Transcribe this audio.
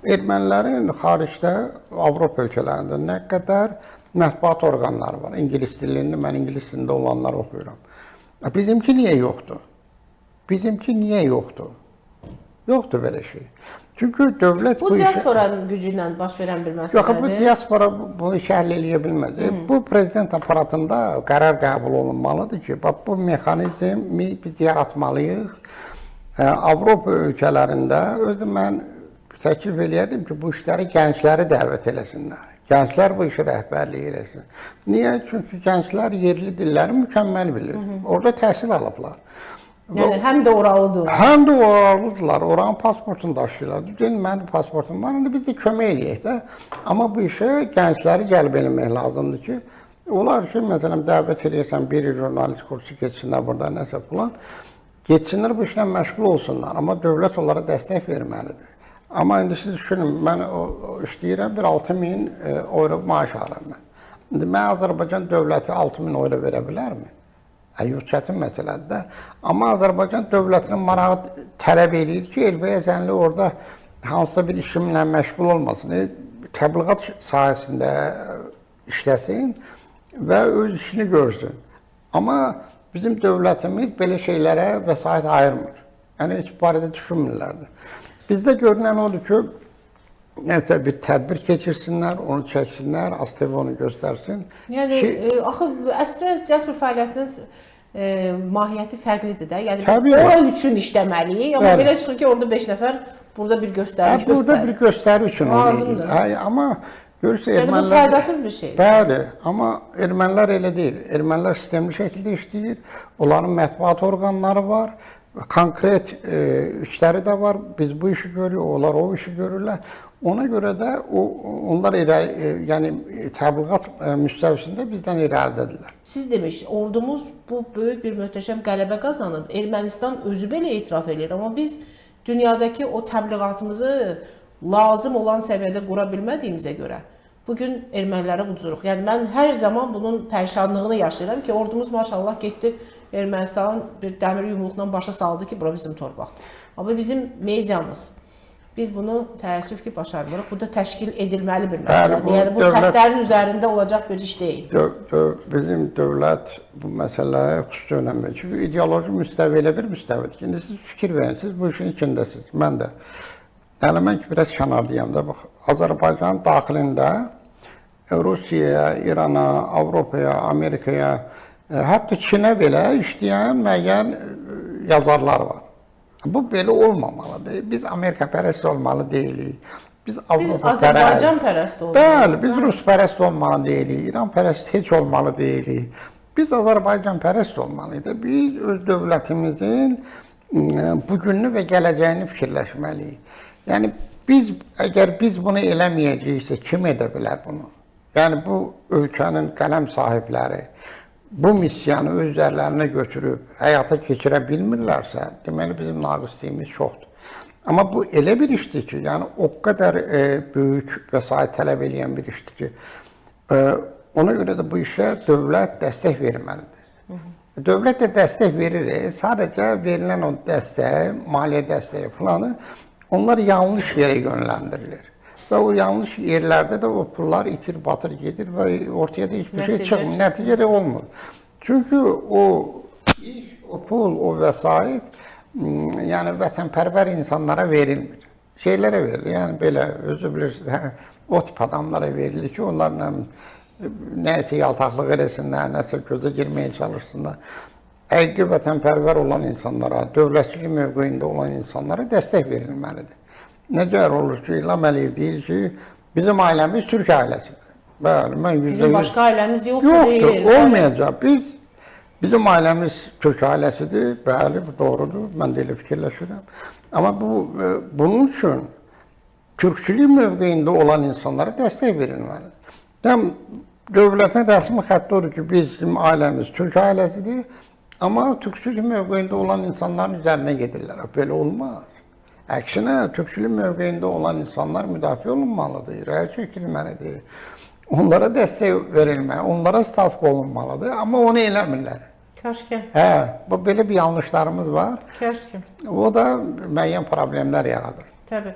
ermənilərin xaricdə, Avropa ölkələrində nə qədər mətbuat orqanları var. İngilis dilində, mən ingilis dilində olanları oxuyuram. Bizimki niyə yoxdur? Bizimki niyə yoxdur? Yoxdur belə şey. Çünki dövlət bu diasporanın gücü ilə baş verən bir məsələdir. Yox, bu diaspora bunu həll eləyə bilməz. Bu prezident aparatında qərar qəbul olunmalıdır ki, bax bu mexanizmi biz yaratmalıyıq. Avropa ölkələrində özüm mən təklif eləyərdim ki, bu işləri gəncləri dəvət eləsinlər. Gənclər bu işi rəhbərlik eləsin. Niyə? Çünki gənclər yerli dilləri mükəmməl bilir. Orada təhsil alıblar. Yəni həm də oralıdırlar. Həm də oralıdırlar. Oranın pasportunu daşıyırlar. Deyin, mənim pasportum var, indi biz də kömək eləyək də. Amma bu işə gəncləri cəlb eləmək lazımdır ki, onlar ki, məsələn, dəvət eləyirsən, bir jurnalist kursu keçsinlər burada, nəsə falan, geçsinlər bu işlə məşğul olsunlar. Amma dövlət onlara dəstək verməlidir. Amma indi siz düşünün, mən işləyirəm, bir 6.000 euro maaş alıram mən. İndi mən Azərbaycan dövləti 6.000 euro verə bilərmi? Yox, çətin məsələdir də. Amma Azərbaycan dövlətinin marağı tələb edir ki, Elbəyəzənli orada hansısa bir işimlə məşğul olmasın, təbliğat sahəsində işləsin və öz işini görsün. Amma bizim dövlətimiz belə şeylərə vəsait ayırmır. Yəni, heç barədə düşünmürlərdir. Bizdə görünən odur ki, nəsə bir tədbir keçirsinlər, onu çəksinlər, ASTV onu göstərsin. Yəni, axı, əslində diaspor fəaliyyətinin mahiyyəti fərqlidir də. Yəni, biz ora üçün işləməliyik, amma belə çıxır ki, orada 5 nəfər, burada bir göstəriş göstərir. Burada bir göstəriş üçün lazımdır. Amma görürsə, yəni, bu faydasız bir şey. Bəli, amma ermənilər elə deyil. Ermənilər sistemli şəkildə işləyir, onların mətbuat orqanları var, konkret işləri də var. Biz bu işi görürük, onlar o işi görürlər. Ona görə də onlar yəni təbliğat müstəvisində bizdən irəlidədirlər. Siz demiş, ordumuz bu böyük bir möhtəşəm qələbə qazanıb. Ermənistan özü belə etiraf edir, amma biz dünyadakı o təbliğatımızı lazım olan səviyyədə qura bilmədiyimizə görə bugün ermənilərə uduruq. Yəni mən hər zaman bunun pərişanlığını yaşayıram ki, ordumuz maşallah getdi Ermənistanın bir dəmir yumruqla başa saldı ki, bura bizim torpaqdır. Amma bizim mediamız, biz bunu təəssüf ki, başarmırıq. Bu da təşkil edilməli bir məsələdir. Yəni bu fərdlərin üzərində olacaq bir iş deyil. Bizim dövlət bu məsələyə xüsusi önəm verir. Çünki ideoloji müstəvi elə bir müstəvidir ki, indi siz fikir verin, siz bu işin içindəsiniz. Mən də. Yəni mən ki, biraz kənardayım da. Azərbaycan daxilində Rusiyaya, İrana, Avropaya, Amerikaya, hətta Çinə belə işləyən müəyyən yazarlar var. Bu belə olmamalıdır. Biz Amerika pərəst olmalı deyilik. Biz Azərbaycan pərəst olmalı. Bəli, biz Rus pərəst olmalı deyilik. İran pərəst heç olmalı deyilik. Biz Azərbaycan pərəst olmalıyıq. Biz öz dövlətimizin bugününü və gələcəyini fikirləşməliyik. Yəni, əgər biz bunu eləməyəcəksə, kim edə bilər bunu? Yəni, bu ölkənin qələm sahibləri bu missiyanı öz üzərlərinə götürüb həyata keçirə bilmirlərsə, deməli bizim naqisliyimiz çoxdur. Amma bu elə bir işdir ki, yəni o qədər böyük vəsait tələb edən bir işdir ki, ona görə də bu işə dövlət dəstək verməlidir. Dövlət də dəstək verir, sadəcə verilən o dəstək, maliyyə dəstəyi falanı, onlar yanlış yerə yönləndirilir. Və o yanlış yerlərdə də o pullar itir, batır, gedir və ortaya da hiçbir şey çıxmır, nəticədə olmur. Çünki o pul, o vəsait, yəni vətənpərvər insanlara verilmir. Şeylərə verilir, yəni belə, özü bilirsiniz, o tip adamlara verilir ki, onlarla nəsə yaltaqlıq eləsinlər, nəsə gözə girməyə çalışsınlar. Həqiqi vətənpərvər olan insanlara, dövlətçilik mövqeyində olan insanlara dəstək verilməlidir. Necə olur ki, İlham Əliyev deyir ki, bizim ailəmiz Türk ailəsidir. Bəli, mən bizim başqa ailəmiz yoxdur, deyil. Olmayacaq. Bizim ailəmiz Türk ailəsidir, bəli, bu doğrudur, mən də elə fikirləşirəm. Amma bunun üçün türkçülük mövqeyində olan insanlara dəstək verilməlidir. Dövlətin rəsmi xətti odur ki, bizim ailəmiz Türk ailəsidir, amma türkçülük mövqeyində olan insanların üzərinə gedirlər. Belə olmaz. Əksinə, türkçülük mövqeyində olan insanlar müdafiə olunmalıdır, rəyə çəkilməlidir. Onlara dəstək verilməli, onlara stavka olunmalıdır, amma onu eləmirlər. Kaşkən. Belə bir yanlışlarımız var. Kaşkən. O da müəyyən problemlər yaradır. Təbii.